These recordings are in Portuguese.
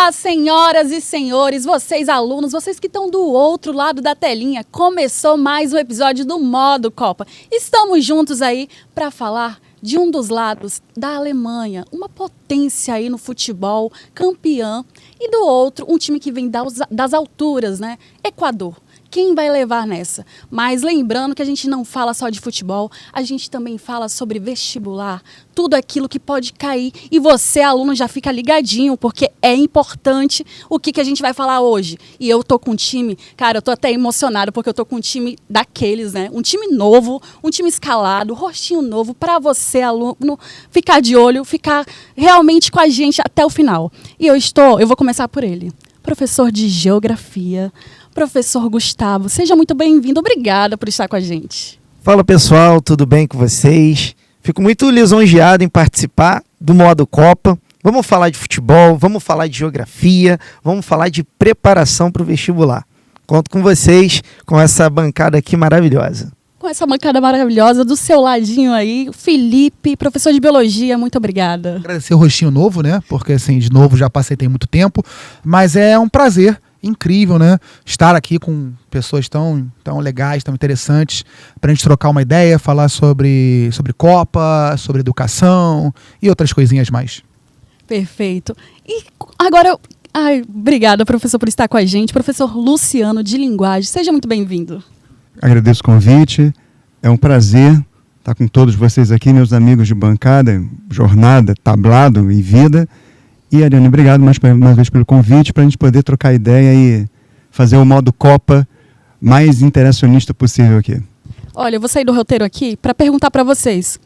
Olá, senhoras e senhores, vocês alunos, vocês que estão do outro lado da telinha. Começou mais um episódio do Modo Copa. Estamos juntos aí para falar de um dos lados da Alemanha, uma potência aí no futebol, campeã, e do outro, um time que vem das alturas, né? Equador. Quem vai levar nessa? Mas lembrando que a gente não fala só de futebol, a gente também fala sobre vestibular, tudo aquilo que pode cair. E você, aluno, já fica ligadinho, porque é importante o que a gente vai falar hoje. E eu tô com um time, cara, eu tô até emocionado, porque eu tô com um time daqueles, né? Um time novo, um time escalado, rostinho novo, para você, aluno, ficar de olho, ficar realmente com a gente até o final. E eu vou começar por ele. Professor de Geografia, professor Gustavo, seja muito bem-vindo. Obrigada por estar com a gente. Fala pessoal, tudo bem com vocês? Fico muito lisonjeado em participar do Modo Copa. Vamos falar de futebol, vamos falar de geografia, vamos falar de preparação para o vestibular. Conto com vocês, com essa bancada aqui maravilhosa. Com essa bancada maravilhosa, do seu ladinho aí, Felipe, professor de Biologia, muito obrigada. Agradecer o rostinho novo, né? Porque assim, de novo, já passei tem muito tempo, mas é um prazer incrível, né? Estar aqui com pessoas tão legais, tão interessantes, para a gente trocar uma ideia, falar sobre Copa, sobre educação e outras coisinhas mais. Perfeito. E agora, obrigada, professor, por estar com a gente. Professor Luciano, de Linguagem, seja muito bem-vindo. Agradeço o convite, é um prazer estar com todos vocês aqui, meus amigos de bancada, jornada, tablado e vida. E, Ariane, obrigado mais uma vez pelo convite, para a gente poder trocar ideia e fazer o modo Copa mais interacionista possível aqui. Olha, eu vou sair do roteiro aqui para perguntar para vocês.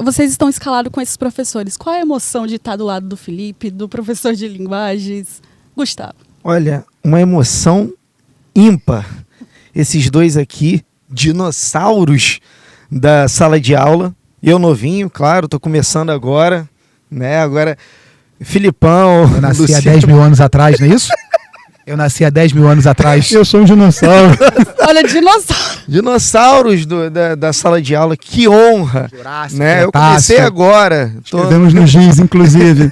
Vocês estão escalados com esses professores. Qual é a emoção de estar do lado do Felipe, do professor de Linguagens, Gustavo? Olha, uma emoção ímpar. Esses dois aqui, dinossauros da sala de aula. Eu novinho, claro, estou começando agora, né? Agora, Filipão... Eu nasci há 10 mil anos atrás, não é isso? Eu nasci há 10 mil anos atrás. Eu sou um dinossauro. Olha, dinossauro. Dinossauros da sala de aula, que honra. Jurássico, né? Eu comecei agora. Escrevemos no giz, inclusive.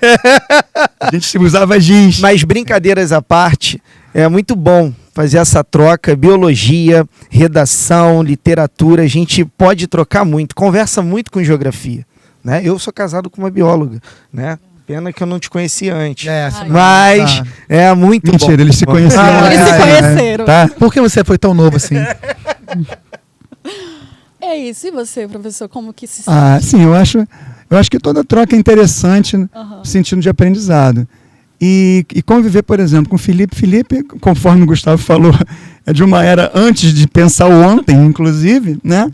A gente usava giz. Mas brincadeiras à parte, é muito bom fazer essa troca, biologia, redação, literatura, a gente pode trocar muito, conversa muito com geografia, né? Eu sou casado com uma bióloga, né? Pena que eu não te conhecia antes, mas é muito Mentira, bom. Mentira, eles se conheceram. Eles se conheceram. Tá? Por que você foi tão novo assim? É isso, e você, professor, como que se sente? Sim, eu acho que toda troca é interessante no sentido de aprendizado. E conviver, por exemplo, com o Felipe. Felipe, conforme o Gustavo falou, é de uma era antes de pensar o ontem, inclusive, né?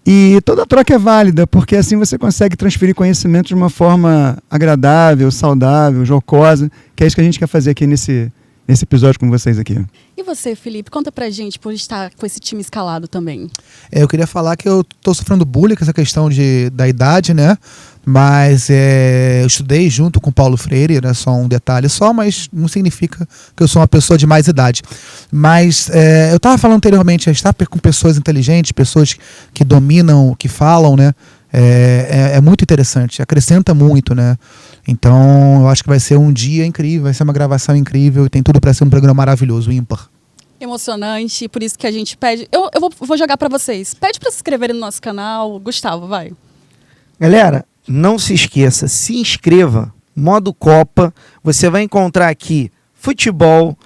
E toda troca é válida, porque assim você consegue transferir conhecimento de uma forma agradável, saudável, jocosa, que é isso que a gente quer fazer aqui nesse episódio com vocês aqui. E você, Felipe, conta pra gente por estar com esse time escalado também. Eu queria falar que eu tô sofrendo bullying com essa questão da idade, né? Mas eu estudei junto com o Paulo Freire, era só um detalhe só, mas não significa que eu sou uma pessoa de mais idade. Mas eu estava falando anteriormente, estar com pessoas inteligentes, pessoas que dominam, que falam, né? É muito interessante, acrescenta muito, né? Então, eu acho que vai ser um dia incrível, vai ser uma gravação incrível e tem tudo para ser um programa maravilhoso, ímpar. Emocionante, por isso que a gente pede... Eu vou jogar para vocês. Pede para se inscreverem no nosso canal. Gustavo, vai. Galera, não se esqueça, se inscreva, Modo Copa, você vai encontrar aqui futebol,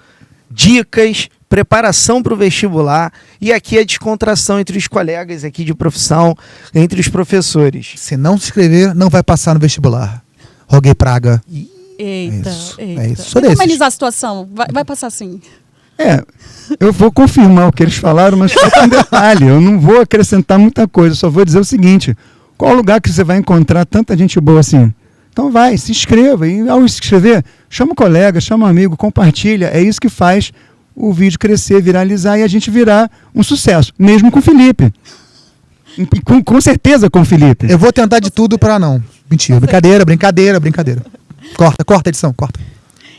dicas, preparação para o vestibular e aqui a descontração entre os colegas aqui de profissão, entre os professores. Se não se inscrever, não vai passar no vestibular. Roguei praga. Eita, É isso. Vamos amenizar a situação, vai passar sim. Eu vou confirmar o que eles falaram, mas só com um detalhe, eu não vou acrescentar muita coisa, só vou dizer o seguinte: qual lugar que você vai encontrar tanta gente boa assim? Então vai, se inscreva, e ao se inscrever, chama um colega, chama um amigo, compartilha, é isso que faz o vídeo crescer, viralizar e a gente virar um sucesso, mesmo com o Felipe. Com certeza com o Felipe. Eu vou tentar de tudo para não. Mentira, brincadeira. Corta a edição, corta.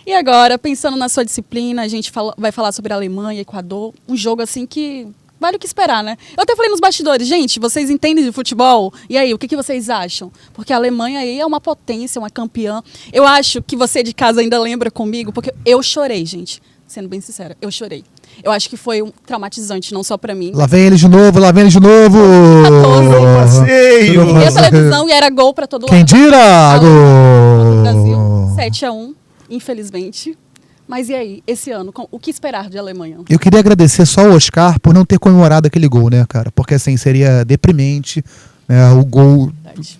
E agora, pensando na sua disciplina, a gente vai falar sobre a Alemanha, Equador, um jogo assim que vale o que esperar, né? Eu até falei nos bastidores, gente, vocês entendem de futebol? E aí, o que vocês acham? Porque a Alemanha aí é uma potência, uma campeã. Eu acho que você de casa ainda lembra comigo, porque eu chorei, gente. Sendo bem sincera, eu chorei. Eu acho que foi traumatizante, não só pra mim. Lá vem ele de novo, lá vem ele de novo. 14. Passeio. Liguei a televisão e era gol pra todo Quem lado. dirá? Do Brasil, Gol. 7-1, infelizmente. Mas e aí, esse ano, o que esperar de Alemanha? Eu queria agradecer só o Oscar por não ter comemorado aquele gol, né, cara? Porque assim, seria deprimente, né, o gol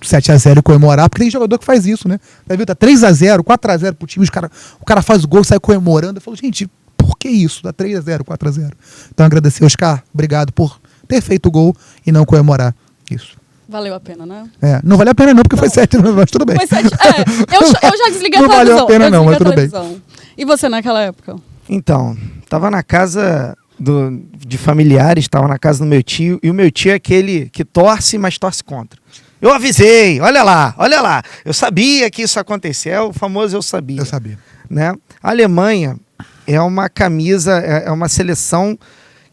7-0 comemorar, porque tem jogador que faz isso, né? Tá 3-0, 4-0 pro time, o cara faz o gol e sai comemorando. Eu falo, gente, por que isso? Dá 3-0, 4-0. Então agradecer, Oscar, obrigado por ter feito o gol e não comemorar isso. Valeu a pena, né? Não valeu a pena não, porque foi 7, mas tudo bem. Foi 7. Eu já desliguei a televisão. Não valeu a pena não, mas tudo bem. E você naquela época? Então, tava na casa de familiares, tava na casa do meu tio, e o meu tio é aquele que torce, mas torce contra. Eu avisei, olha lá. Eu sabia que isso acontecia, é o famoso eu sabia. Eu sabia. Né? A Alemanha é uma camisa, é uma seleção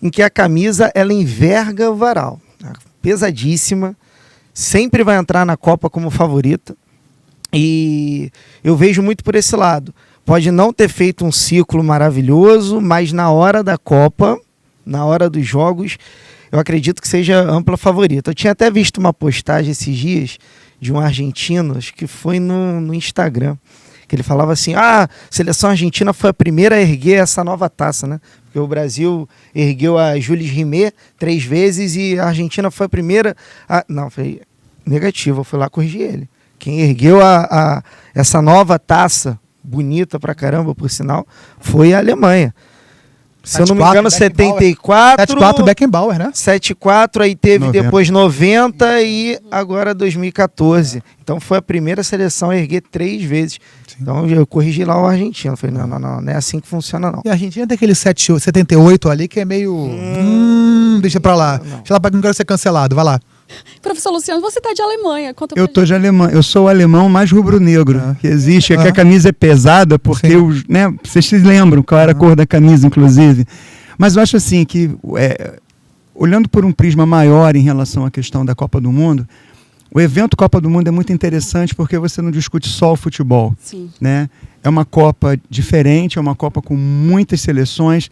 em que a camisa ela enverga o varal. Pesadíssima, sempre vai entrar na Copa como favorita. E eu vejo muito por esse lado. Pode não ter feito um ciclo maravilhoso, mas na hora da Copa, na hora dos jogos, eu acredito que seja ampla favorita. Eu tinha até visto uma postagem esses dias de um argentino, acho que foi no Instagram, que ele falava assim, a seleção argentina foi a primeira a erguer essa nova taça, né? Porque o Brasil ergueu a Jules Rimet 3 vezes e a Argentina foi a primeira... Não, foi negativo, eu fui lá corrigir ele. Quem ergueu essa nova taça, bonita pra caramba, por sinal, foi a Alemanha. Se eu não me engano, 74... 7-4 Beckenbauer, né? 7-4, aí teve 90. depois 90 e agora 2014. Então foi a primeira seleção a erguer 3 vezes. Sim. Então eu corrigi lá o argentino. Falei, não é assim que funciona, não. E a Argentina tem aquele 78 ali que é meio... deixa pra lá. Não. Deixa lá pra que não quero ser cancelado, vai lá. Professor Luciano, você tá de Alemanha. Conta pra Eu tô de alemão, eu sou o alemão mais rubro-negro que existe, é que a camisa é pesada, porque vocês se lembram qual era a cor da camisa, inclusive. Mas eu acho assim que, olhando por um prisma maior em relação à questão da Copa do Mundo, o evento Copa do Mundo é muito interessante porque você não discute só o futebol. Sim. Né? É uma Copa diferente, é uma Copa com muitas seleções,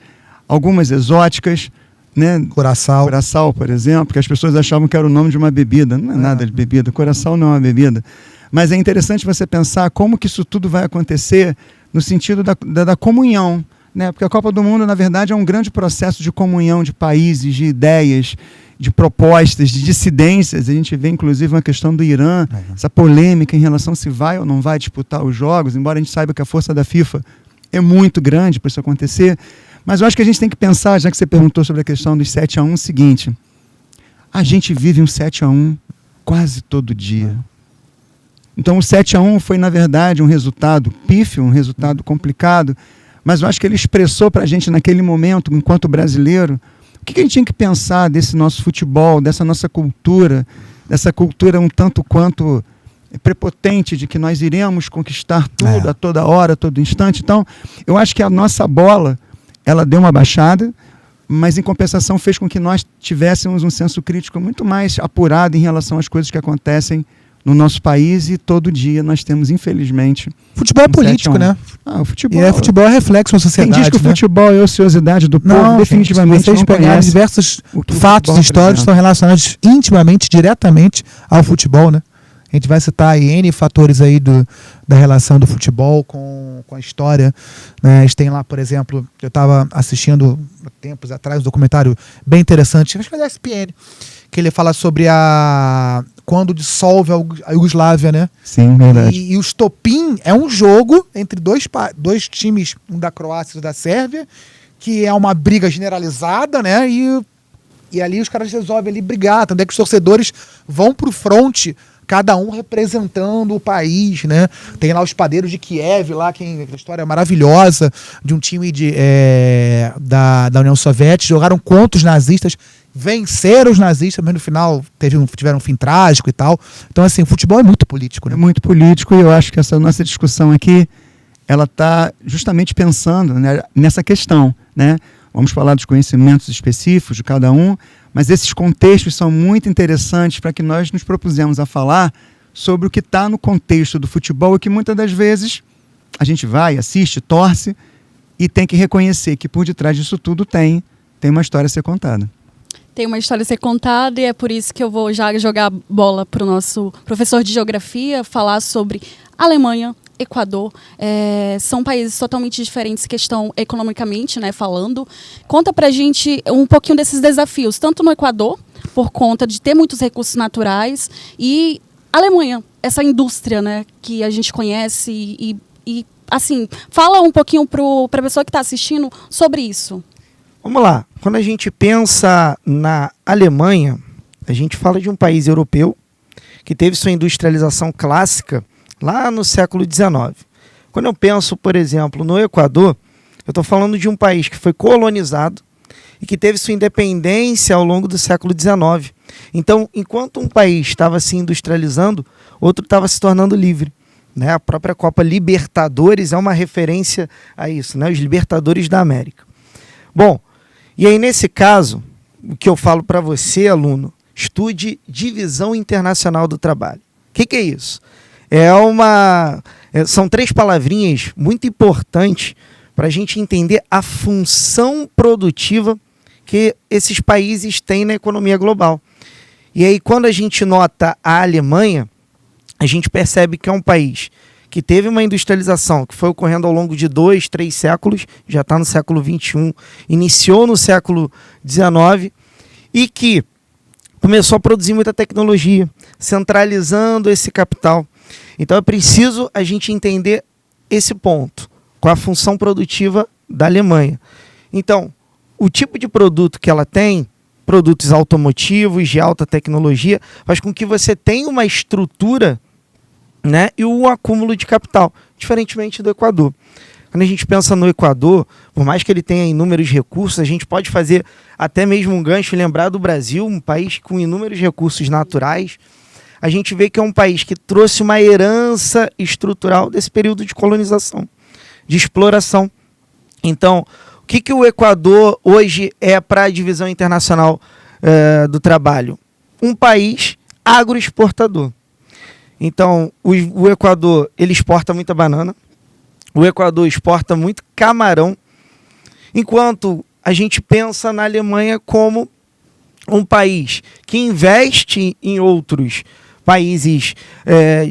algumas exóticas, né? Curaçao, por exemplo, que as pessoas achavam que era o nome de uma bebida. Não é nada de bebida, Curaçao não é uma bebida. Mas é interessante você pensar como que isso tudo vai acontecer no sentido da comunhão, né? Porque a Copa do Mundo, na verdade, é um grande processo de comunhão de países, de ideias, de propostas, de dissidências. A gente vê, inclusive, uma questão do Irã, essa polêmica em relação se vai ou não vai disputar os jogos, embora a gente saiba que a força da FIFA é muito grande para isso acontecer. Mas eu acho que a gente tem que pensar, já que você perguntou sobre a questão dos 7-1, o seguinte: a gente vive um 7-1 quase todo dia. Então o 7-1 foi, na verdade, um resultado pífio, um resultado complicado, mas eu acho que ele expressou para a gente naquele momento, enquanto brasileiro, o que a gente tinha que pensar desse nosso futebol, dessa nossa cultura, dessa cultura um tanto quanto prepotente de que nós iremos conquistar tudo a toda hora, a todo instante. Então, eu acho que a nossa bola, ela deu uma baixada, mas em compensação fez com que nós tivéssemos um senso crítico muito mais apurado em relação às coisas que acontecem no nosso país, e todo dia nós temos, infelizmente... Futebol é político, né? O futebol, futebol é reflexo da sociedade. Quem diz que o futebol é a ociosidade do povo, definitivamente vocês não pegarem conhece diversos o que o fatos futebol históricos estão relacionados intimamente, diretamente ao futebol, né? A gente vai citar aí N fatores aí da relação do futebol com a história, né? A gente tem lá, por exemplo, eu estava assistindo há tempos atrás um documentário bem interessante, acho que é da ESPN, que ele fala sobre quando dissolve a Iugoslávia, né? Sim, verdade. E o estopim é um jogo entre dois times, um da Croácia e outro da Sérvia, que é uma briga generalizada, né? E ali os caras resolvem ali brigar, tanto é que os torcedores vão pro fronte, cada um representando o país, né? Tem lá os padeiros de Kiev, lá, a história maravilhosa de um time da União Soviética, jogaram contra os nazistas, venceram os nazistas, mas no final tiveram um fim trágico e tal. Então, assim, o futebol é muito político, né? É muito político, e eu acho que essa nossa discussão aqui, ela está justamente pensando, né, nessa questão, né? vamos falar dos conhecimentos específicos de cada um, mas esses contextos são muito interessantes para que nós nos propusemos a falar sobre o que está no contexto do futebol e que muitas das vezes a gente vai, assiste, torce e tem que reconhecer que por detrás disso tudo tem uma história a ser contada. Tem uma história a ser contada e é por isso que eu vou já jogar a bola para o nosso professor de geografia falar sobre Alemanha, Equador. São países totalmente diferentes, questão economicamente, né, falando. Conta pra gente um pouquinho desses desafios, tanto no Equador, por conta de ter muitos recursos naturais, e Alemanha, essa indústria, né, que a gente conhece e assim, fala um pouquinho para a pessoa que está assistindo sobre isso. Vamos lá. Quando a gente pensa na Alemanha, a gente fala de um país europeu que teve sua industrialização clássica lá no século XIX. Quando eu penso, por exemplo, no Equador, eu estou falando de um país que foi colonizado e que teve sua independência ao longo do século XIX. Então, enquanto um país estava se industrializando, outro estava se tornando livre. Né? A própria Copa Libertadores é uma referência a isso, né? Os Libertadores da América. Bom, e aí nesse caso, o que eu falo para você, aluno, estude divisão internacional do trabalho. O que é isso? São 3 palavrinhas muito importantes para a gente entender a função produtiva que esses países têm na economia global. E aí, quando a gente nota a Alemanha, a gente percebe que é um país que teve uma industrialização que foi ocorrendo ao longo de 2, 3 séculos, já está no século XXI, iniciou no século XIX, e que começou a produzir muita tecnologia, centralizando esse capital. Então é preciso a gente entender esse ponto, qual a função produtiva da Alemanha. Então, o tipo de produto que ela tem, produtos automotivos de alta tecnologia, faz com que você tenha uma estrutura, né, e um acúmulo de capital, diferentemente do Equador. Quando a gente pensa no Equador, por mais que ele tenha inúmeros recursos, a gente pode fazer até mesmo um gancho e lembrar do Brasil, um país com inúmeros recursos naturais. A gente vê que é um país que trouxe uma herança estrutural desse período de colonização, de exploração. Então, o que o Equador hoje é para a divisão internacional do trabalho? Um país agroexportador. Então, o Equador, ele exporta muita banana, o Equador exporta muito camarão, enquanto a gente pensa na Alemanha como um país que investe em outros países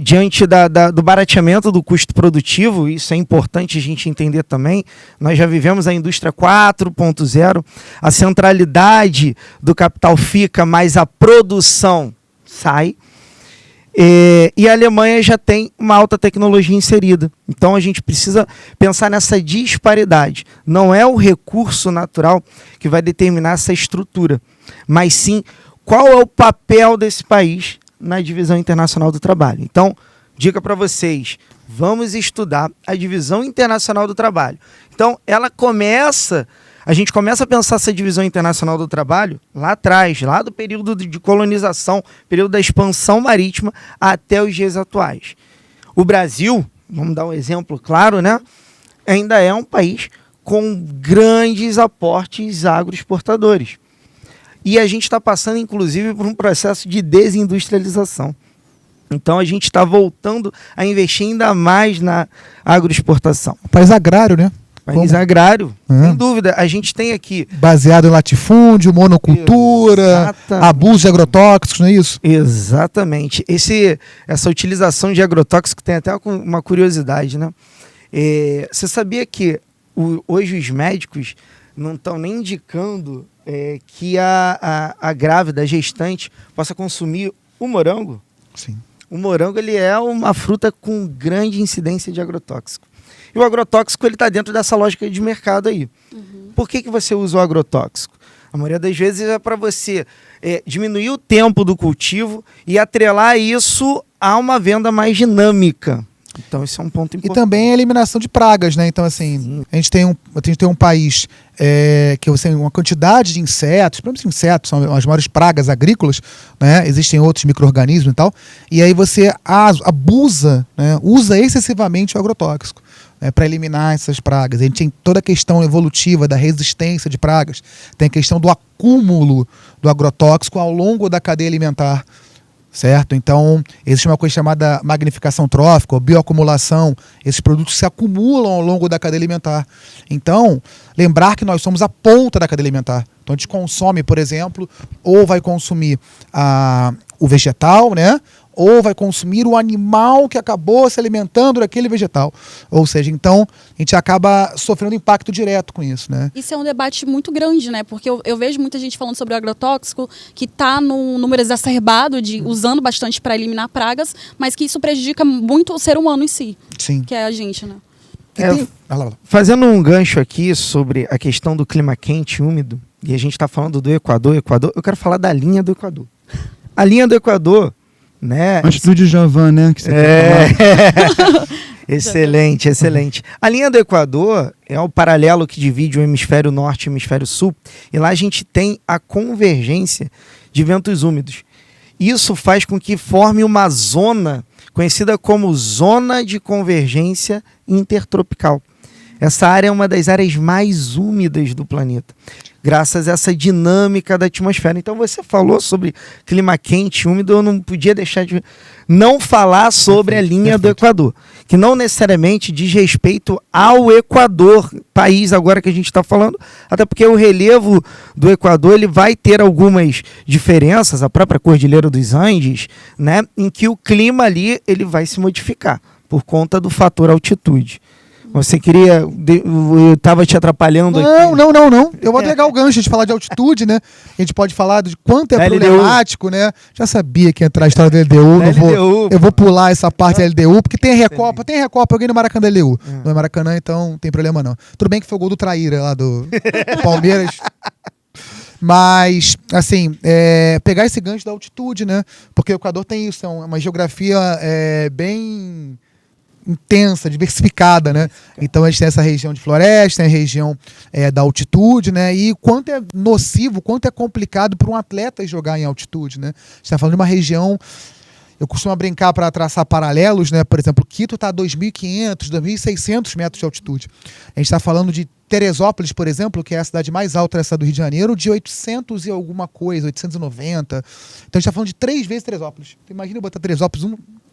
diante do barateamento do custo produtivo. Isso é importante a gente entender também. Nós já vivemos a indústria 4.0, a centralidade do capital fica, mas a produção sai. E a Alemanha já tem uma alta tecnologia inserida. Então a gente precisa pensar nessa disparidade. Não é o recurso natural que vai determinar essa estrutura, mas sim qual é o papel desse país na divisão internacional do trabalho. Então, dica para vocês, vamos estudar a divisão internacional do trabalho. Então, a gente começa a pensar essa divisão internacional do trabalho lá atrás, lá do período de colonização, período da expansão marítima, até os dias atuais. O Brasil, vamos dar um exemplo claro, né? Ainda é um país com grandes aportes agroexportadores. E a gente está passando, inclusive, por um processo de desindustrialização. Então, a gente está voltando a investir ainda mais na agroexportação. País agrário, né? País agrário, sem dúvida. A gente tem aqui... Baseado em latifúndio, monocultura, abuso de agrotóxicos, não é isso? Exatamente. Essa utilização de agrotóxicos tem até uma curiosidade, né? Você sabia que hoje os médicos não estão nem indicando que a grávida, a gestante, possa consumir o morango? Sim. O morango, ele é uma fruta com grande incidência de agrotóxico. E o agrotóxico, ele está dentro dessa lógica de mercado aí. Uhum. Por que você usa o agrotóxico? A maioria das vezes é para você diminuir o tempo do cultivo e atrelar isso a uma venda mais dinâmica. Então, esse é um ponto importante. E também a eliminação de pragas, né? Então, assim, a gente tem um país que tem uma quantidade de insetos, principalmente insetos, são as maiores pragas agrícolas, né? Existem outros micro-organismos e tal, e aí você abusa, né? Usa excessivamente o agrotóxico. para eliminar essas pragas. A gente tem toda a questão evolutiva da resistência de pragas, tem a questão do acúmulo do agrotóxico ao longo da cadeia alimentar, certo? Então, existe uma coisa chamada magnificação trófica, ou bioacumulação. Esses produtos se acumulam ao longo da cadeia alimentar. Então, lembrar que nós somos a ponta da cadeia alimentar. Então, a gente consome, por exemplo, ou vai consumir o vegetal, né? Ou vai consumir o animal que acabou se alimentando daquele vegetal. Ou seja, então, a gente acaba sofrendo impacto direto com isso, né? Isso é um debate muito grande, né? Porque eu vejo muita gente falando sobre o agrotóxico, que está num número exacerbado, usando bastante para eliminar pragas, mas que isso prejudica muito o ser humano em si. Sim. Que é a gente, né? Fazendo um gancho aqui sobre a questão do clima quente e úmido, e a gente está falando do Equador, eu quero falar da linha do Equador. A linha do Equador, né? Antes do Djavan, né? Que você Excelente, excelente. A linha do Equador é o paralelo que divide o hemisfério norte e o hemisfério sul, e lá a gente tem a convergência de ventos úmidos. Isso faz com que forme uma zona conhecida como Zona de Convergência Intertropical. Essa área é uma das áreas mais úmidas do planeta, graças a essa dinâmica da atmosfera. Então você falou sobre clima quente e úmido, eu não podia deixar de não falar sobre a linha do Equador, que não necessariamente diz respeito ao Equador, país agora que a gente está falando, até porque o relevo do Equador ele vai ter algumas diferenças, a própria Cordilheira dos Andes, né, em que o clima ali ele vai se modificar por conta do fator altitude. Você queria... Eu estava te atrapalhando aqui. Não. Eu vou pegar o gancho de falar de altitude, né? A gente pode falar de quanto é problemático, né? Já sabia que ia entrar a história da LDU. Eu vou pular essa parte da LDU, porque tem Recopa. Tem Recopa, eu ganhei no Maracanã da LDU. Não é Maracanã, então não tem problema não. Tudo bem que foi o gol do Traíra lá do Palmeiras. Mas, assim, pegar esse gancho da altitude, né? Porque o Equador tem isso, é uma geografia bem... intensa, diversificada, né? Então a gente tem essa região de floresta, tem a região da altitude, né? E quanto é nocivo, quanto é complicado para um atleta jogar em altitude, né? A gente está falando de uma região, eu costumo brincar para traçar paralelos, né? Por exemplo, Quito está a 2.500, 2.600 metros de altitude. A gente está falando de Teresópolis, por exemplo, que é a cidade mais alta dessa do Rio de Janeiro, de 800 e alguma coisa, 890. Então a gente está falando de 3 vezes Teresópolis. Então, imagina botar Teresópolis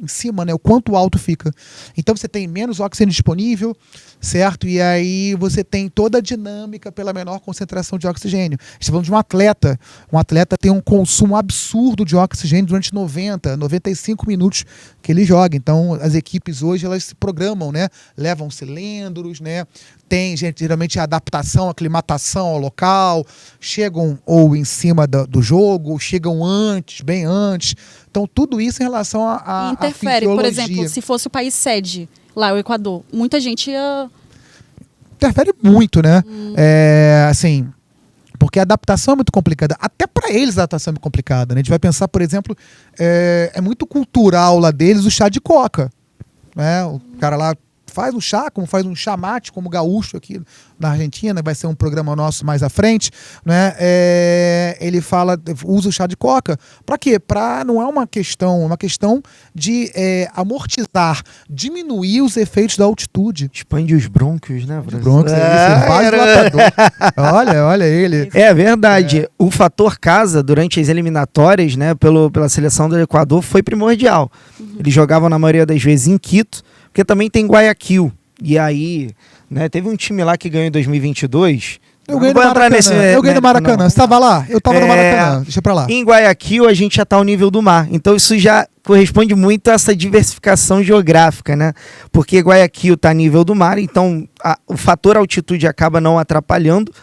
em cima, né? O quanto alto fica. Então você tem menos oxigênio disponível, certo? E aí você tem toda a dinâmica pela menor concentração de oxigênio. A gente está falando de um atleta. Um atleta tem um consumo absurdo de oxigênio durante 90, 95 minutos que ele joga. Então as equipes hoje elas se programam, né? Levam cilindros, né? Tem, geralmente, a adaptação, a aclimatação ao local, chegam ou em cima do jogo, ou chegam antes, bem antes. Então, tudo isso em relação a interfere, por exemplo, se fosse o país sede, lá o Equador, muita gente ia... Interfere muito, né? Assim, porque a adaptação é muito complicada. Até para eles a adaptação é muito complicada, né? A gente vai pensar, por exemplo, é muito cultural lá deles o chá de coca, né? O cara lá faz um chá, como faz um chá mate, como gaúcho aqui na Argentina, vai ser um programa nosso mais à frente, né? Ele usa o chá de coca. Para quê? Não é uma questão de amortizar, diminuir os efeitos da altitude. Expande os brônquios, né? Os brônquios, olha ele. É verdade. O fator casa durante as eliminatórias, né, pela seleção do Equador foi primordial. Eles jogavam na maioria das vezes em Quito, porque também tem Guayaquil. E aí, né, teve um time lá que ganhou em 2022. Eu ganhei no Maracanã. Você estava lá? Eu estava no Maracanã. Deixa pra lá. Em Guayaquil, a gente já está ao nível do mar. Então, isso já corresponde muito a essa diversificação geográfica, né? Porque Guayaquil está a nível do mar, então o fator altitude acaba não atrapalhando.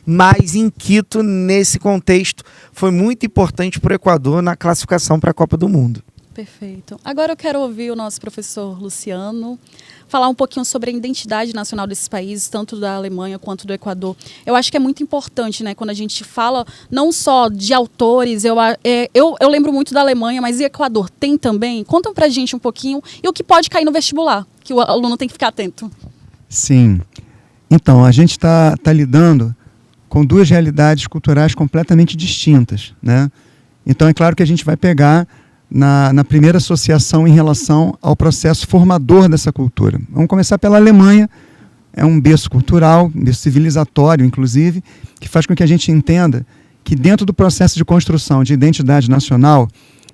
Mas em Quito, nesse contexto, foi muito importante para o Equador na classificação para a Copa do Mundo. Perfeito. Agora eu quero ouvir o nosso professor Luciano falar um pouquinho sobre a identidade nacional desses países, tanto da Alemanha quanto do Equador. Eu acho que é muito importante, né, quando a gente fala não só de autores, eu lembro muito da Alemanha, mas e Equador tem também? Conta pra gente um pouquinho e o que pode cair no vestibular, que o aluno tem que ficar atento. Sim. Então, a gente está lidando com 2 realidades culturais completamente distintas, né? Então, é claro que a gente vai pegar na primeira associação em relação ao processo formador dessa cultura. Vamos começar pela Alemanha. É um berço cultural, um berço civilizatório, inclusive, que faz com que a gente entenda que dentro do processo de construção de identidade nacional,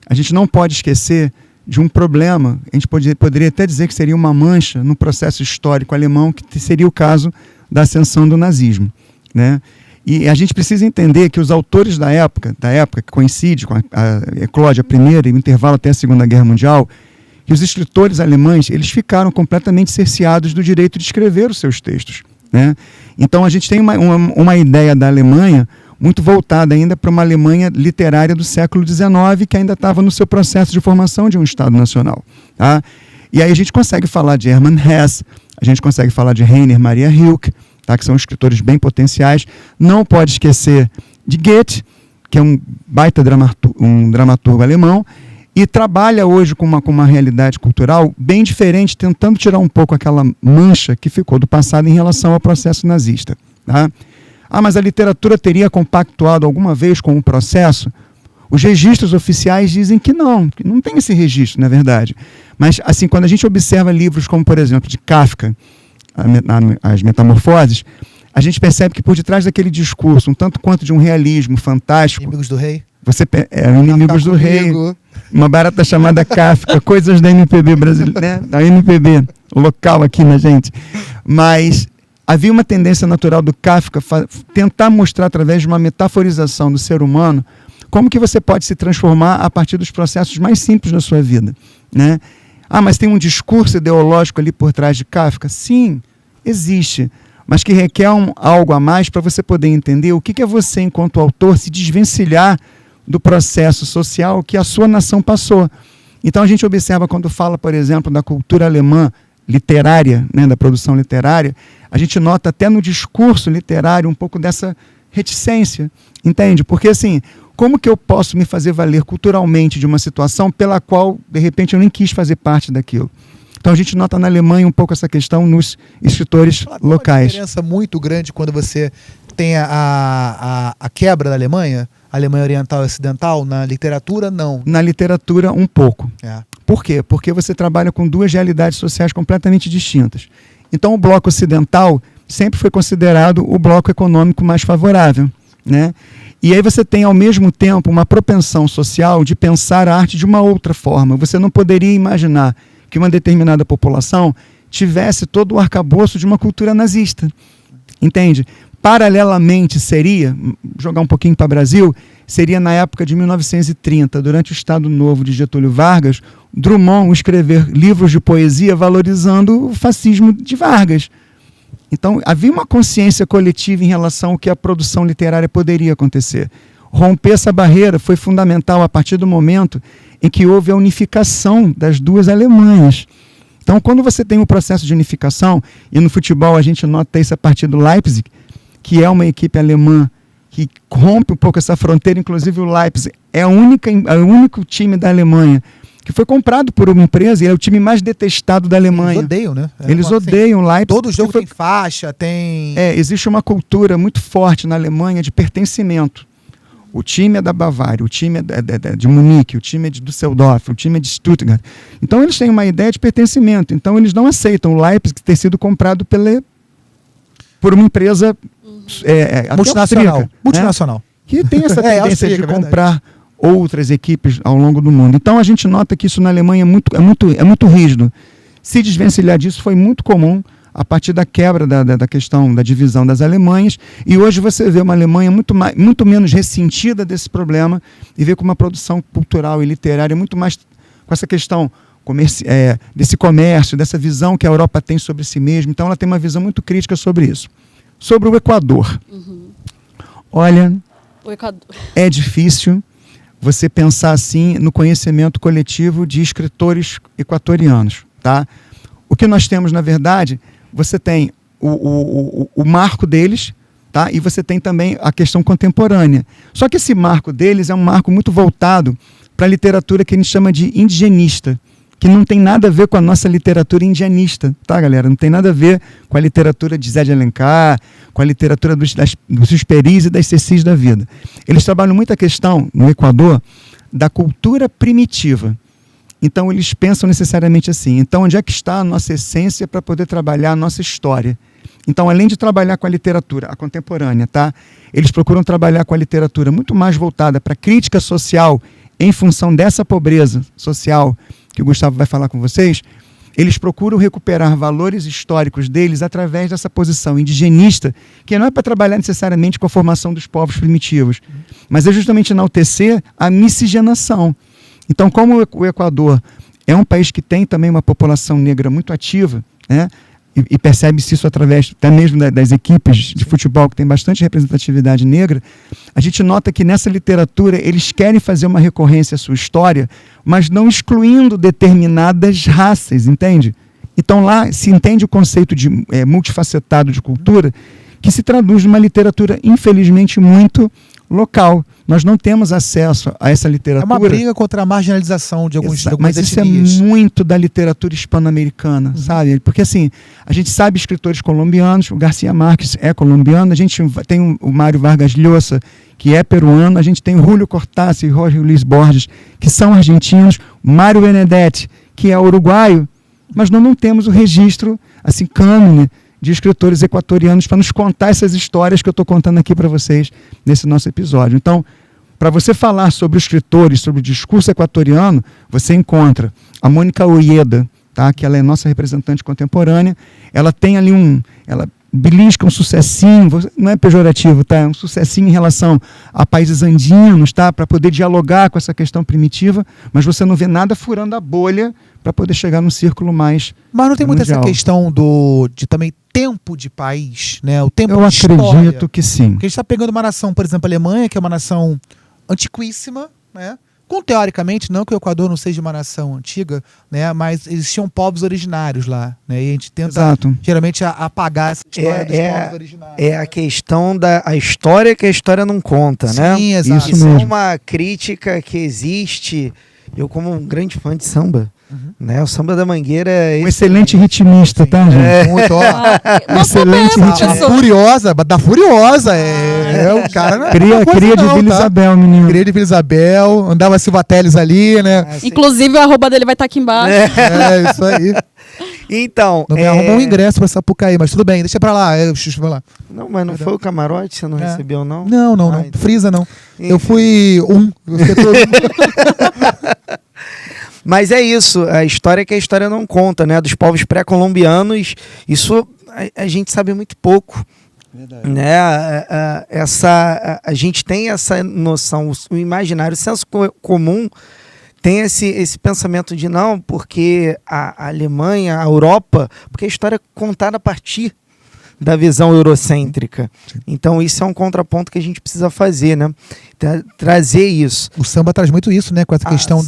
a gente não pode esquecer de um problema, a gente poderia até dizer que seria uma mancha no processo histórico alemão, que seria o caso da ascensão do nazismo, né? E a gente precisa entender que os autores da época que coincide com eclode a primeira e o intervalo até a Segunda Guerra Mundial, que os escritores alemães, eles ficaram completamente cerceados do direito de escrever os seus textos, né? Então a gente tem uma ideia da Alemanha muito voltada ainda para uma Alemanha literária do século XIX, que ainda estava no seu processo de formação de um Estado nacional, tá? E aí a gente consegue falar de Hermann Hesse, a gente consegue falar de Rainer Maria Rilke, tá? Que são escritores bem potenciais. Não pode esquecer de Goethe, que é um baita dramaturgo alemão, e trabalha hoje com uma realidade cultural bem diferente, tentando tirar um pouco aquela mancha que ficou do passado em relação ao processo nazista, tá? Mas a literatura teria compactuado alguma vez com o processo? Os registros oficiais dizem que não tem esse registro, na verdade. Mas, assim, quando a gente observa livros como, por exemplo, de Kafka, As Metamorfoses, a gente percebe que por detrás daquele discurso, um tanto quanto de um realismo fantástico... Inimigos do Rei. Inimigos do Rei, uma barata chamada Kafka, coisas da MPB brasileira, né? Da MPB local aqui na gente. Mas havia uma tendência natural do Kafka tentar mostrar através de uma metaforização do ser humano como que você pode se transformar a partir dos processos mais simples da sua vida, né? Mas tem um discurso ideológico ali por trás de Kafka? Sim, existe, mas que requer algo a mais para você poder entender o que é você, enquanto autor, se desvencilhar do processo social que a sua nação passou. Então a gente observa quando fala, por exemplo, da cultura alemã literária, né, da produção literária, a gente nota até no discurso literário um pouco dessa reticência, entende? Porque assim, como que eu posso me fazer valer culturalmente de uma situação pela qual, de repente, eu nem quis fazer parte daquilo? Então a gente nota na Alemanha um pouco essa questão nos escritores locais. Uma diferença muito grande quando você tem a quebra da Alemanha Oriental e Ocidental, na literatura, não. Na literatura, um pouco. Por quê? Porque você trabalha com duas realidades sociais completamente distintas. Então o bloco ocidental sempre foi considerado o bloco econômico mais favorável, né? E aí você tem, ao mesmo tempo, uma propensão social de pensar a arte de uma outra forma. Você não poderia imaginar que uma determinada população tivesse todo o arcabouço de uma cultura nazista, entende? Paralelamente seria, jogar um pouquinho para o Brasil, seria na época de 1930, durante o Estado Novo de Getúlio Vargas, Drummond escrever livros de poesia valorizando o fascismo de Vargas. Então, havia uma consciência coletiva em relação ao que a produção literária poderia acontecer. Romper essa barreira foi fundamental a partir do momento em que houve a unificação das duas Alemanhas. Então, quando você tem um processo de unificação, e no futebol a gente nota isso a partir do Leipzig, que é uma equipe alemã que rompe um pouco essa fronteira, inclusive o Leipzig é o único time da Alemanha que foi comprado por uma empresa e é o time mais detestado da Alemanha. Eles odeiam, né? Eles odeiam o Leipzig. Todo jogo tem faixa, tem... Existe uma cultura muito forte na Alemanha de pertencimento. O time é da Bavária, o time é de Munique, o time é de Düsseldorf, o time é de Stuttgart. Então eles têm uma ideia de pertencimento. Então eles não aceitam o Leipzig ter sido comprado por uma empresa multinacional. Né? Que tem essa tendência de comprar outras equipes ao longo do mundo. Então a gente nota que isso na Alemanha é muito rígido. Se desvencilhar disso foi muito comum a partir da quebra da questão da divisão das Alemanhas, e hoje você vê uma Alemanha muito menos ressentida desse problema e vê com uma produção cultural e literária muito mais com essa questão desse comércio, dessa visão que a Europa tem sobre si mesma. Então ela tem uma visão muito crítica sobre isso. Sobre o Equador. Olha, é difícil você pensar assim no conhecimento coletivo de escritores equatorianos, tá? O que nós temos, na verdade, você tem o marco deles, tá? E você tem também a questão contemporânea. Só que esse marco deles é um marco muito voltado para a literatura que a gente chama de indigenista, que não tem nada a ver com a nossa literatura indianista, tá, galera? Não tem nada a ver com a literatura de Zé de Alencar, com a literatura dos Exupéry e das Cecis da vida. Eles trabalham muito a questão, no Equador, da cultura primitiva. Então, eles pensam necessariamente assim. Então, onde é que está a nossa essência para poder trabalhar a nossa história? Então, além de trabalhar com a literatura, a contemporânea, tá? Eles procuram trabalhar com a literatura muito mais voltada para a crítica social em função dessa pobreza social que o Gustavo vai falar com vocês. Eles procuram recuperar valores históricos deles através dessa posição indigenista, que não é para trabalhar necessariamente com a formação dos povos primitivos, mas é justamente enaltecer a miscigenação. Então, como o Equador é um país que tem também uma população negra muito ativa, né, e percebe-se isso através até mesmo das equipes de futebol, que tem bastante representatividade negra, a gente nota que nessa literatura eles querem fazer uma recorrência à sua história, mas não excluindo determinadas raças, entende? Então lá se entende o conceito de multifacetado de cultura, que se traduz numa literatura, infelizmente, muito local. Nós não temos acesso a essa literatura. É uma briga contra a marginalização de algumas Mas isso etnias. é muito da literatura hispano-americana, sabe? Porque assim, a gente sabe escritores colombianos, o Garcia Márquez é colombiano, a gente tem o Mário Vargas Llosa, que é peruano, a gente tem o Julio Cortázar e Jorge Luis Borges, que são argentinos, o Mário Benedetti, que é uruguaio, mas nós não temos o registro, assim, cânone de escritores equatorianos para nos contar essas histórias que eu estou contando aqui para vocês nesse nosso episódio. Então, para você falar sobre os escritores, sobre o discurso equatoriano, você encontra a Mônica Ueda, tá? Que ela é nossa representante contemporânea. Ela tem ali ela belisca um sucessinho, não é pejorativo, tá? É um sucessinho em relação a países andinos, tá? Para poder dialogar com essa questão primitiva, mas você não vê nada furando a bolha para poder chegar num círculo mais Mas não tem muito mundial. essa questão de também tempo de país, né? O tempo Eu de história. acredito que sim. Porque a gente está pegando uma nação, por exemplo, a Alemanha, que é uma nação antiquíssima, né? Com, teoricamente, não que o Equador não seja uma nação antiga, né? Mas existiam povos originários lá, né? E a gente tenta, Exato. geralmente, apagar essa história dos povos originários. É a questão da a história que a história não conta, né? Sim, exato. Isso é mesmo. uma crítica que existe. Eu, como um grande fã de samba, né? O Samba da Mangueira é Um excelente ritmista, tá, gente? Muito, ó. Não Excelente sabemos ritmo. disso. Furiosa, da Furiosa. É o cara. Não é Cria, pouca coisa cria de não, Vila tá? Isabel, menino. Cria de Vila Isabel, andava Silva Teles ali, né? Inclusive, o arroba dele vai estar aqui embaixo. É, isso aí. Então, Não me arruma um ingresso pra Sapucaí, mas tudo bem, deixa pra lá. Deixa eu lá. Não, mas não foi o camarote, você não recebeu, não? Não. Então. Frisa, não. Enfim. Eu fui eu fiquei todo... Mas é isso, a história que a história não conta, né? Dos povos pré-colombianos, isso a gente sabe muito pouco. Verdade. Né? A gente tem essa noção, o imaginário, o senso comum tem esse pensamento de não, porque a Alemanha, a Europa, porque a história é contada a partir da visão eurocêntrica. Então isso é um contraponto que a gente precisa fazer, né? Trazer isso. O samba traz muito isso, né? Com essa questão sim.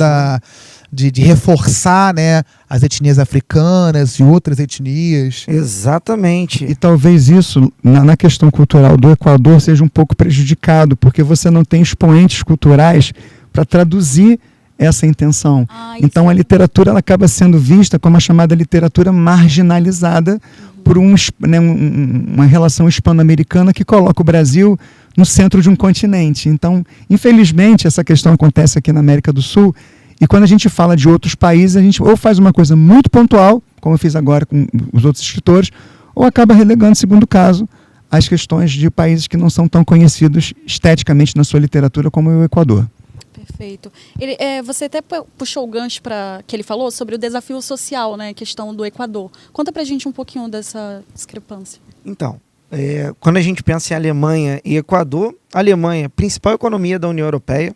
de reforçar, né, as etnias africanas e outras etnias. Exatamente. E talvez isso, na questão cultural do Equador, seja um pouco prejudicado, porque você não tem expoentes culturais para traduzir essa intenção. Então a literatura ela acaba sendo vista como a chamada literatura marginalizada por uma relação hispano-americana que coloca o Brasil no centro de um continente. Então, infelizmente, essa questão acontece aqui na América do Sul. E quando a gente fala de outros países, a gente ou faz uma coisa muito pontual, como eu fiz agora com os outros escritores, ou acaba relegando, segundo caso, as questões de países que não são tão conhecidos esteticamente na sua literatura como o Equador. Perfeito. Você até puxou o gancho para que ele falou sobre o desafio social, né? Questão do Equador. Conta pra gente um pouquinho dessa discrepância. Então, quando a gente pensa em Alemanha e Equador, a Alemanha, principal economia da União Europeia,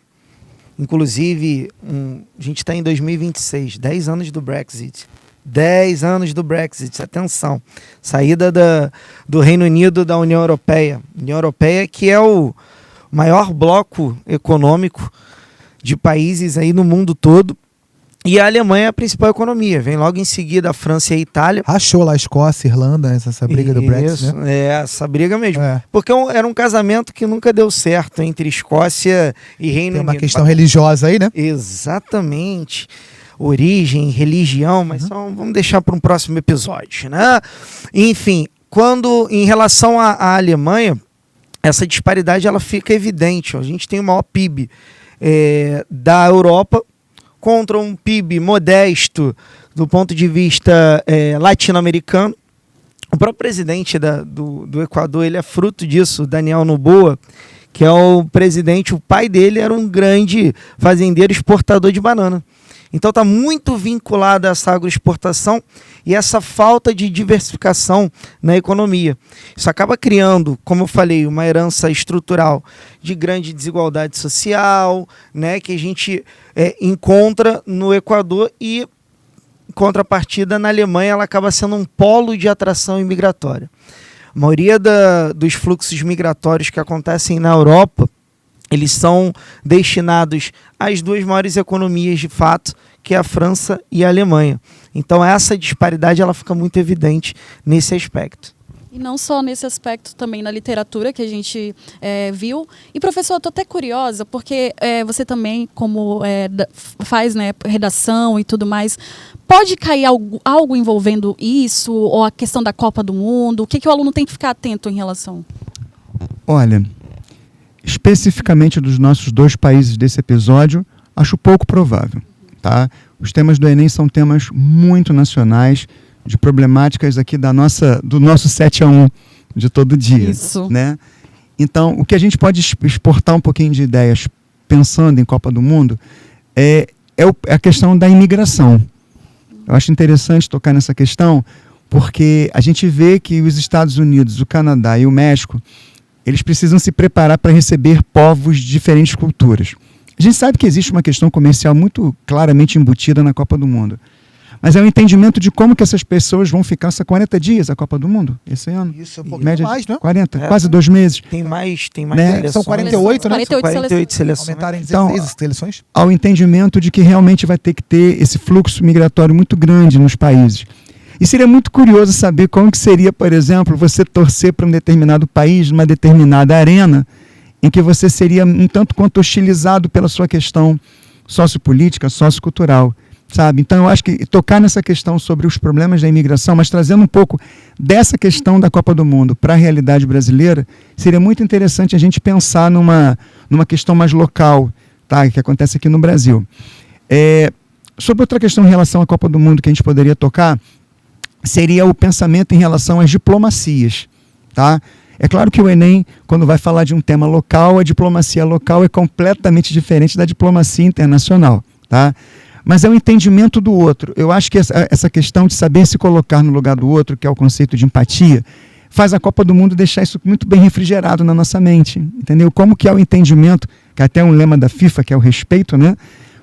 inclusive, a gente está em 2026, 10 anos do Brexit. 10 anos do Brexit, atenção. Saída do Reino Unido da União Europeia. União Europeia que é o maior bloco econômico de países aí no mundo todo. E a Alemanha é a principal economia. Vem logo em seguida a França e a Itália. Rachou lá a Escócia, Irlanda, essa briga do Brexit, Isso, né? essa briga mesmo. É. Porque era um casamento que nunca deu certo entre Escócia e Reino Tem uma Unido. questão religiosa aí, né? Exatamente. Origem, religião, mas só vamos deixar para um próximo episódio, né? Enfim, em relação à Alemanha, essa disparidade ela fica evidente. A gente tem o maior PIB da Europa contra um PIB modesto do ponto de vista latino-americano. O próprio presidente do Equador, ele é fruto disso, Daniel Noboa, que é o presidente, o pai dele era um grande fazendeiro exportador de banana. Então está muito vinculado a essa agroexportação e essa falta de diversificação na economia. Isso acaba criando, como eu falei, uma herança estrutural de grande desigualdade social, né, que a gente encontra no Equador, e em contrapartida na Alemanha ela acaba sendo um polo de atração imigratória. A maioria dos fluxos migratórios que acontecem na Europa, eles são destinados às duas maiores economias de fato, que é a França e a Alemanha. Então essa disparidade ela fica muito evidente nesse aspecto. E não só nesse aspecto, também na literatura que a gente viu. E professor, eu estou até curiosa, porque você também, como faz, né, redação e tudo mais, pode cair algo envolvendo isso, ou a questão da Copa do Mundo? O que o aluno tem que ficar atento em relação? Olha, especificamente dos nossos 2 países desse episódio, acho pouco provável. Tá? Os temas do Enem são temas muito nacionais, de problemáticas aqui do nosso 7-1 de todo dia. Isso. Né? Então, o que a gente pode exportar um pouquinho de ideias pensando em Copa do Mundo é a questão da imigração. Eu acho interessante tocar nessa questão, porque a gente vê que os Estados Unidos, o Canadá e o México, eles precisam se preparar para receber povos de diferentes culturas. A gente sabe que existe uma questão comercial muito claramente embutida na Copa do Mundo. Mas é o entendimento de como que essas pessoas vão ficar 40 dias a Copa do Mundo esse ano. Isso, um pouquinho média mais, né? 40, quase 2 meses. Tem mais né? seleções. São 48, né? 48 seleções. Aumentaram em 16 seleções. Ao entendimento de que realmente vai ter que ter esse fluxo migratório muito grande nos países. E seria muito curioso saber como que seria, por exemplo, você torcer para um determinado país, numa determinada arena, em que você seria um tanto quanto hostilizado pela sua questão sociopolítica, sociocultural. Sabe? Então eu acho que tocar nessa questão sobre os problemas da imigração, mas trazendo um pouco dessa questão da Copa do Mundo para a realidade brasileira, seria muito interessante a gente pensar numa questão mais local, tá? Que acontece aqui no Brasil. Sobre outra questão em relação à Copa do Mundo que a gente poderia tocar, seria o pensamento em relação às diplomacias. Tá? É claro que o Enem, quando vai falar de um tema local, a diplomacia local é completamente diferente da diplomacia internacional. Tá? Mas é o entendimento do outro. Eu acho que essa questão de saber se colocar no lugar do outro, que é o conceito de empatia, faz a Copa do Mundo deixar isso muito bem refrigerado na nossa mente. Entendeu? Como que é o entendimento, que é até um lema da FIFA, que é o respeito, né?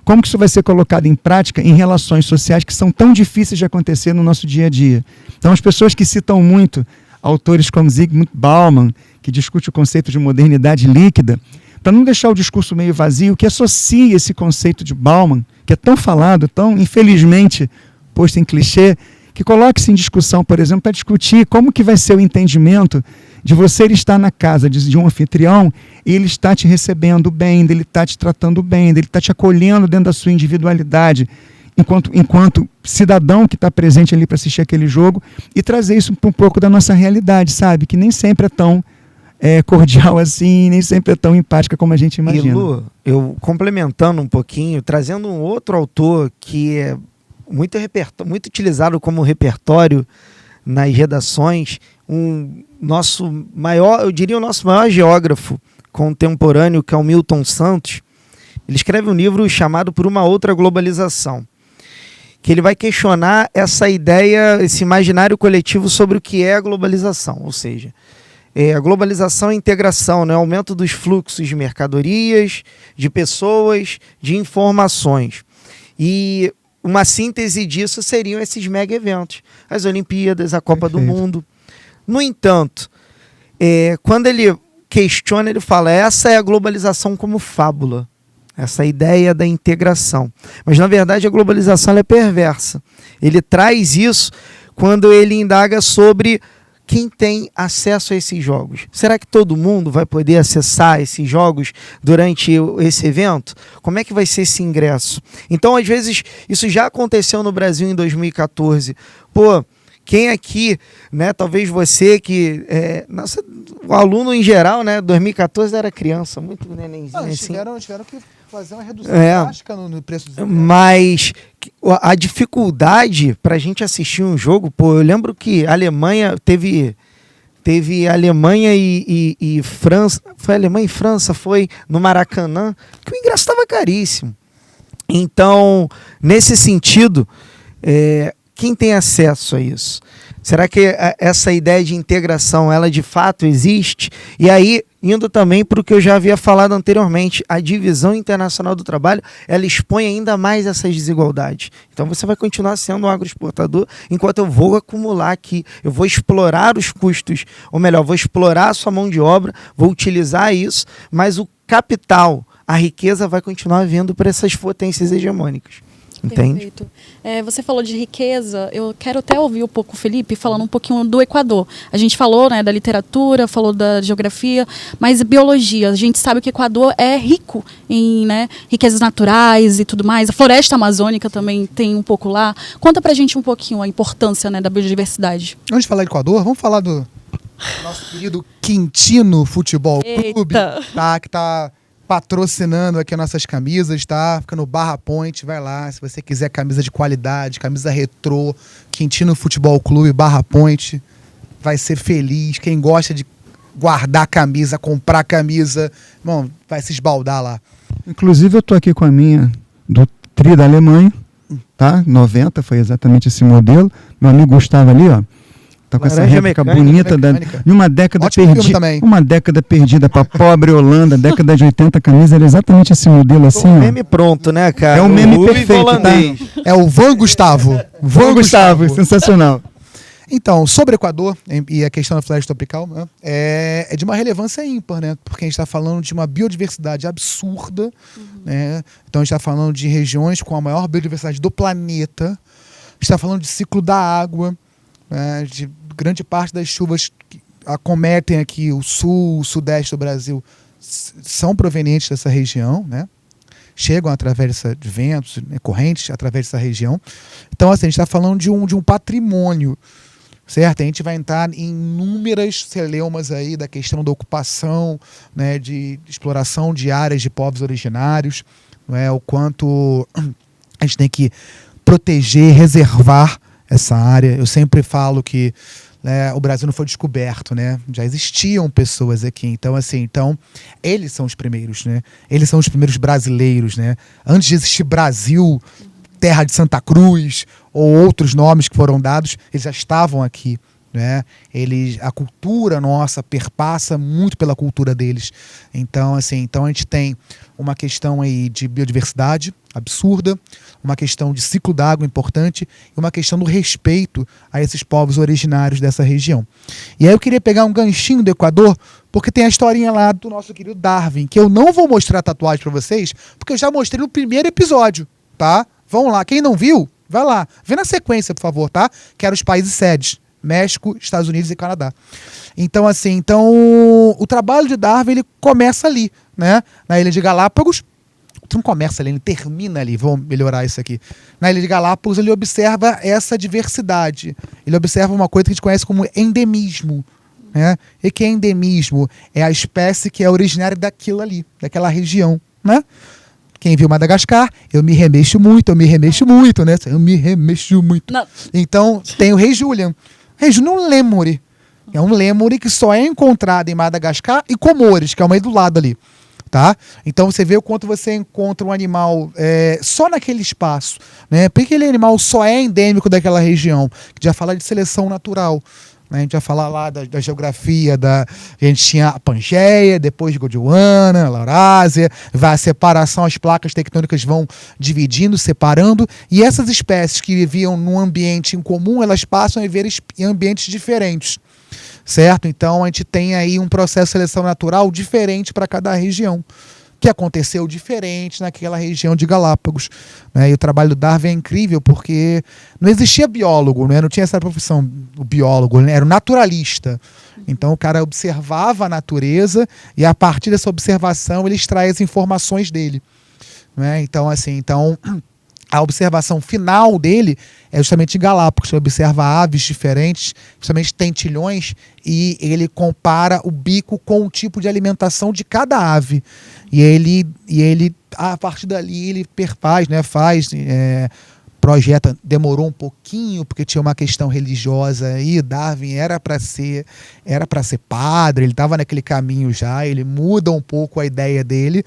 Como que isso vai ser colocado em prática em relações sociais que são tão difíceis de acontecer no nosso dia a dia. Então, as pessoas que citam muito autores como Zygmunt Bauman, que discute o conceito de modernidade líquida, para não deixar o discurso meio vazio, que associa esse conceito de Bauman, que é tão falado, tão infelizmente posto em clichê, que coloque-se em discussão, por exemplo, para discutir como que vai ser o entendimento de você estar na casa de um anfitrião e ele está te recebendo bem, ele está te tratando bem, ele está te acolhendo dentro da sua individualidade, enquanto cidadão que está presente ali para assistir aquele jogo, e trazer isso para um pouco da nossa realidade, sabe? Que nem sempre é tão cordial assim, nem sempre é tão empática como a gente imagina. E Lu, eu complementando um pouquinho, trazendo um outro autor que é muito utilizado como repertório nas redações, eu diria o nosso maior geógrafo contemporâneo, que é o Milton Santos. Ele escreve um livro chamado Por uma Outra Globalização, que ele vai questionar essa ideia, esse imaginário coletivo sobre o que é a globalização, ou seja, a globalização é a integração, né? O aumento dos fluxos de mercadorias, de pessoas, de informações. E uma síntese disso seriam esses mega eventos, as Olimpíadas, a Copa do Mundo. No entanto, quando ele questiona, ele fala, essa é a globalização como fábula, essa ideia da integração. Mas, na verdade, a globalização ela é perversa. Ele traz isso quando ele indaga sobre quem tem acesso a esses jogos. Será que todo mundo vai poder acessar esses jogos durante esse evento? Como é que vai ser esse ingresso? Então, às vezes, isso já aconteceu no Brasil em 2014. Quem aqui, né, talvez você que... o aluno em geral, né, 2014 era criança, muito nenenzinho assim. Tiveram que fazer uma redução drástica no preço dos ingressos. Mas a dificuldade para a gente assistir um jogo, pô, eu lembro que a Alemanha teve Alemanha e França, foi Alemanha e França, foi no Maracanã, que o ingresso estava caríssimo. Então, nesse sentido, quem tem acesso a isso? Será que essa ideia de integração, ela de fato existe? E aí, indo também para o que eu já havia falado anteriormente, a divisão internacional do trabalho, ela expõe ainda mais essas desigualdades. Então você vai continuar sendo um agroexportador, enquanto eu vou acumular aqui, eu vou explorar os custos, ou melhor, vou explorar a sua mão de obra, vou utilizar isso, mas o capital, a riqueza vai continuar vindo para essas potências hegemônicas. Entende? Perfeito. Você falou de riqueza, eu quero até ouvir um pouco o Felipe falando um pouquinho do Equador. A gente falou, né, da literatura, falou da geografia, mas biologia. A gente sabe que o Equador é rico em, né, riquezas naturais e tudo mais. A floresta amazônica também tem um pouco lá. Conta pra gente um pouquinho a importância, né, da biodiversidade. Antes de falar de Equador, vamos falar do nosso querido Quintino Futebol Clube, tá? Que tá patrocinando aqui as nossas camisas, tá? Fica no Barra Point, vai lá. Se você quiser camisa de qualidade, camisa retrô, Quintino Futebol Clube, Barra Point, vai ser feliz. Quem gosta de guardar camisa, comprar camisa, bom, vai se esbaldar lá. Inclusive eu tô aqui com a minha do Tri da Alemanha, tá? 90, foi exatamente esse modelo. Meu amigo Gustavo ali, ó. Tá com essa réplica bonita de uma década perdida. Uma década perdida para pobre Holanda, década de 80, camisa, era exatamente esse modelo assim. O meme pronto, né, cara? É um meme perfeito, tá? É o Van Gustavo. Van Gustavo, sensacional. Então, sobre o Equador e a questão da floresta tropical, né, é de uma relevância ímpar, né? Porque a gente está falando de uma biodiversidade absurda, né? Então a gente está falando de regiões com a maior biodiversidade do planeta. A gente está falando de ciclo da água, né, de grande parte das chuvas que acometem aqui o sul, o sudeste do Brasil são provenientes dessa região, né? Chegam através de ventos, né, correntes através dessa região. Então, assim, a gente está falando de um patrimônio, certo? A gente vai entrar em inúmeras celeumas aí da questão da ocupação, né, de exploração de áreas de povos originários, né, o quanto a gente tem que proteger, reservar essa área. Eu sempre falo que, né, o Brasil não foi descoberto, né? Já existiam pessoas aqui. Então, assim, eles são os primeiros, né? Eles são os primeiros brasileiros, né? Antes de existir Brasil, Terra de Santa Cruz, ou outros nomes que foram dados, eles já estavam aqui, né? A cultura nossa perpassa muito pela cultura deles. Então, assim, a gente tem uma questão aí de biodiversidade absurda, uma questão de ciclo d'água importante e uma questão do respeito a esses povos originários dessa região. E aí eu queria pegar um ganchinho do Equador, porque tem a historinha lá do nosso querido Darwin, que eu não vou mostrar a tatuagem para vocês, porque eu já mostrei no primeiro episódio, tá? Vão lá, quem não viu, vai lá. Vê na sequência, por favor, tá? Que eram os países sedes: México, Estados Unidos e Canadá. Então, assim, o trabalho de Darwin, ele começa ali, né? Na Ilha de Galápagos. Não começa ali, ele termina ali. Vamos melhorar isso aqui. Na Ilha de Galápagos, ele observa essa diversidade. Ele observa uma coisa que a gente conhece como endemismo, né? E que é endemismo? É a espécie que é originária daquilo ali, daquela região, né? Quem viu Madagascar, eu me remexo muito, né? Eu me remexo muito. Não. Então, tem o Rei Julian. Rei Julian é um lêmure. É um lêmure que só é encontrado em Madagascar e Comores, que é o meio do lado ali. Tá? Então você vê o quanto você encontra um animal só naquele espaço, né? Porque aquele animal só é endêmico daquela região. Que já fala de seleção natural, né? A gente vai falar lá da geografia, a gente tinha a Pangeia, depois Gondwana, Laurásia, vai a separação, as placas tectônicas vão dividindo, separando, e essas espécies que viviam num ambiente em comum, elas passam a viver em ambientes diferentes. Certo? Então a gente tem aí um processo de seleção natural diferente para cada região, que aconteceu diferente naquela região de Galápagos, né? E o trabalho do Darwin é incrível porque não existia biólogo, né? Não tinha essa profissão, o biólogo, né? Era o naturalista. Então o cara observava a natureza e a partir dessa observação ele extrai as informações dele, né? Então, assim, a observação final dele é justamente em Galápagos. Ele observa aves diferentes, justamente tentilhões, e ele compara o bico com o tipo de alimentação de cada ave. E ele a partir dali, ele perfaz, né? Projeta, demorou um pouquinho, porque tinha uma questão religiosa aí. Darwin era para ser padre, ele estava naquele caminho já, ele muda um pouco a ideia dele,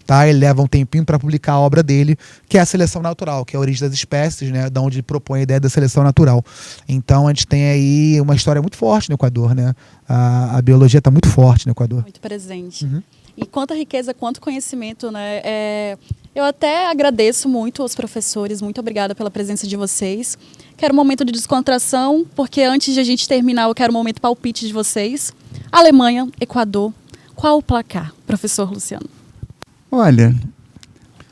tá? Ele leva um tempinho para publicar a obra dele, que é a seleção natural, que é a origem das espécies, né? Da onde ele propõe a ideia da seleção natural. Então a gente tem aí uma história muito forte no Equador, né? A biologia está muito forte no Equador. Muito presente. E quanta riqueza, quanto conhecimento, né? Eu até agradeço muito aos professores, muito obrigada pela presença de vocês. Quero um momento de descontração, porque antes de a gente terminar, eu quero um momento palpite de vocês. Alemanha, Equador, qual o placar, professor Luciano? Olha,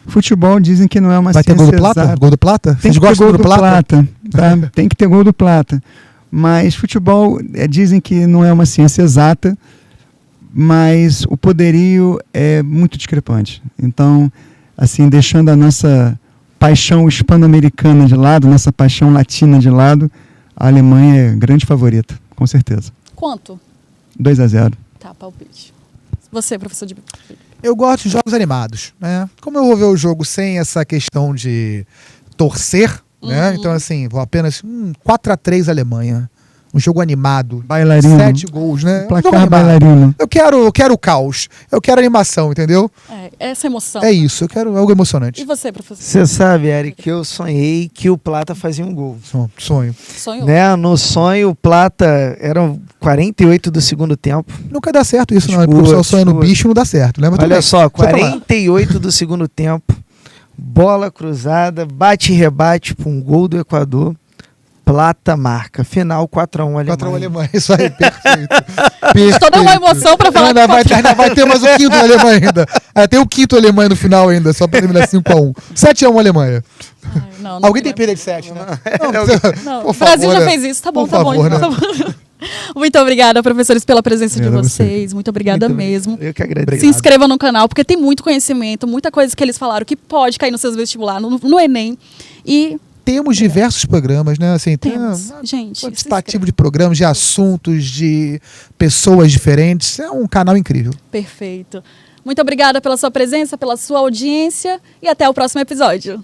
futebol dizem que não é uma Vai ter ciência gol do Plata? exata. Gol do Plata? Tem Vocês que ter gostam gol do do Plata? Tá? Tem que ter gol do Plata. Mas futebol, dizem que não é uma ciência exata, mas o poderio é muito discrepante. Então, assim, deixando a nossa paixão hispano-americana de lado, nossa paixão latina de lado, a Alemanha é grande favorita, com certeza. Quanto? 2-0. Tá, palpite. Você, professor de... Eu gosto de jogos animados, né? Como eu vou ver o jogo sem essa questão de torcer, né? Então, assim, vou apenas 4-3 Alemanha. Um jogo animado. Bailarino. 7 gols, né? Um jogo Placar animado. bailarino. Eu quero caos. Eu quero animação, entendeu? Essa emoção. É isso, eu quero algo emocionante. E você, professor? Você sabe, Eric, que eu sonhei que o Plata fazia um gol. Sonho. Sonhou? Né? No sonho, o Plata eram 48 do segundo tempo. Nunca dá certo isso, não. Desculpa, O pessoal sonha no desculpa. bicho não dá certo. Lembra Olha também. só, Deixa eu falar. 48 do segundo tempo, bola cruzada, bate e rebate para um gol do Equador. Plata marca. Final 4-1 Alemanha. 4 Alemanha, isso aí, perfeito. Toda uma emoção pra falar ainda que vai ter mais o quinto Alemanha ainda. Tem o quinto Alemanha no final ainda, só pra terminar 5-1. 7-1 Alemanha. Ai, não Alguém tem lembro. perda de 7, né? Não, Por o Brasil favor, já né? fez isso, tá bom, Por tá bom. favor, né? Tá bom. Muito obrigada, professores, pela presença de Obrigado a você. vocês. Muito obrigada mesmo. Eu que agradeço. Se inscrevam no canal, porque tem muito conhecimento, muita coisa que eles falaram que pode cair nos seus vestibulares, no Enem. E Temos diversos programas, né? Assim, temos. Gente, se quantitativo de programas, de assuntos, de pessoas diferentes. É um canal incrível. Perfeito. Muito obrigada pela sua presença, pela sua audiência e até o próximo episódio.